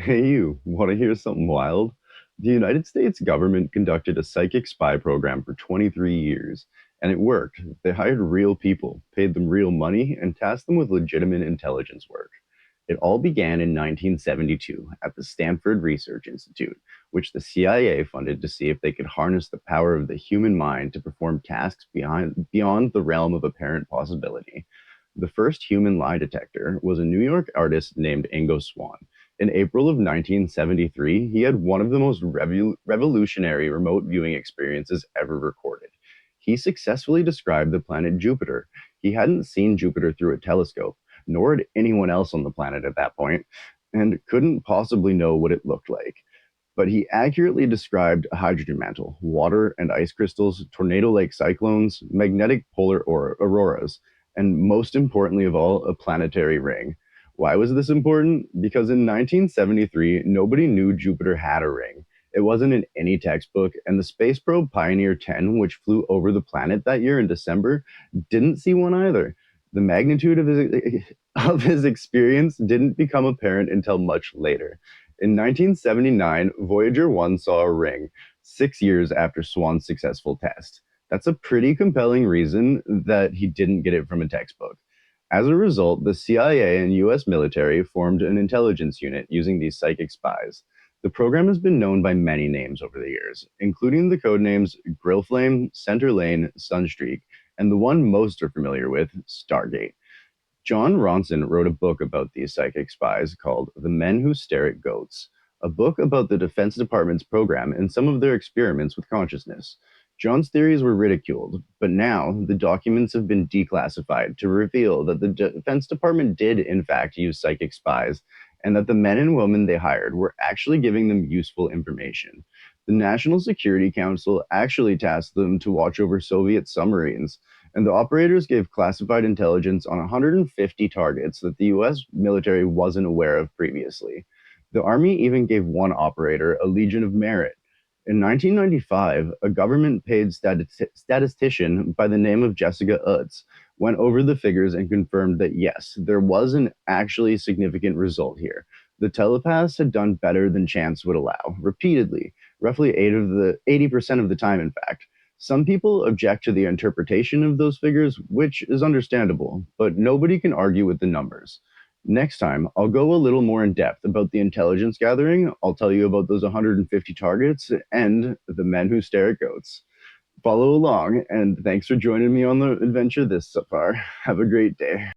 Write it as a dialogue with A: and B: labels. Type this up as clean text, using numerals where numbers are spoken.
A: Hey, you, want to hear something wild? The United States government conducted a psychic spy program for 23 years, and it worked. They hired real people, paid them real money, and tasked them with legitimate intelligence work. It all began in 1972 at the Stanford Research Institute, which the CIA funded to see if they could harness the power of the human mind to perform tasks beyond the realm of apparent possibility. The first human lie detector was a New York artist named Ingo Swann. In April of 1973, he had one of the most revolutionary remote viewing experiences ever recorded. He successfully described the planet Jupiter. He hadn't seen Jupiter through a telescope, nor had anyone else on the planet at that point, and couldn't possibly know what it looked like. But he accurately described a hydrogen mantle, water and ice crystals, tornado like cyclones, magnetic polar auroras, and most importantly of all, a planetary ring. Why was this important? Because in 1973, nobody knew Jupiter had a ring. It wasn't in any textbook, and the space probe Pioneer 10, which flew over the planet that year in December, didn't see one either. The magnitude of his experience didn't become apparent until much later. In 1979, Voyager 1 saw a ring, 6 years after Swan's successful test. That's a pretty compelling reason that he didn't get it from a textbook. As a result, the CIA and US military formed an intelligence unit using these psychic spies. The program has been known by many names over the years, including the codenames Grillflame, Center Lane, Sunstreak, and the one most are familiar with, Stargate. John Ronson wrote a book about these psychic spies called The Men Who Stare at Goats, a book about the Defense Department's program and some of their experiments with consciousness. John's theories were ridiculed, but now the documents have been declassified to reveal that the Defense Department did, in fact, use psychic spies, and that the men and women they hired were actually giving them useful information. The National Security Council actually tasked them to watch over Soviet submarines, and the operators gave classified intelligence on 150 targets that the US military wasn't aware of previously. The Army even gave one operator a Legion of Merit. In 1995, a government paid statistician by the name of Jessica Utz went over the figures and confirmed that yes, there was an actually significant result here. The telepaths had done better than chance would allow, repeatedly, roughly 80% of the time, in fact. Some people object to the interpretation of those figures, which is understandable, but nobody can argue with the numbers. Next time, I'll go a little more in depth about the intelligence gathering. I'll tell you about those 150 targets and the men who stare at goats. Follow along, and thanks for joining me on the adventure this so far. Have a great day.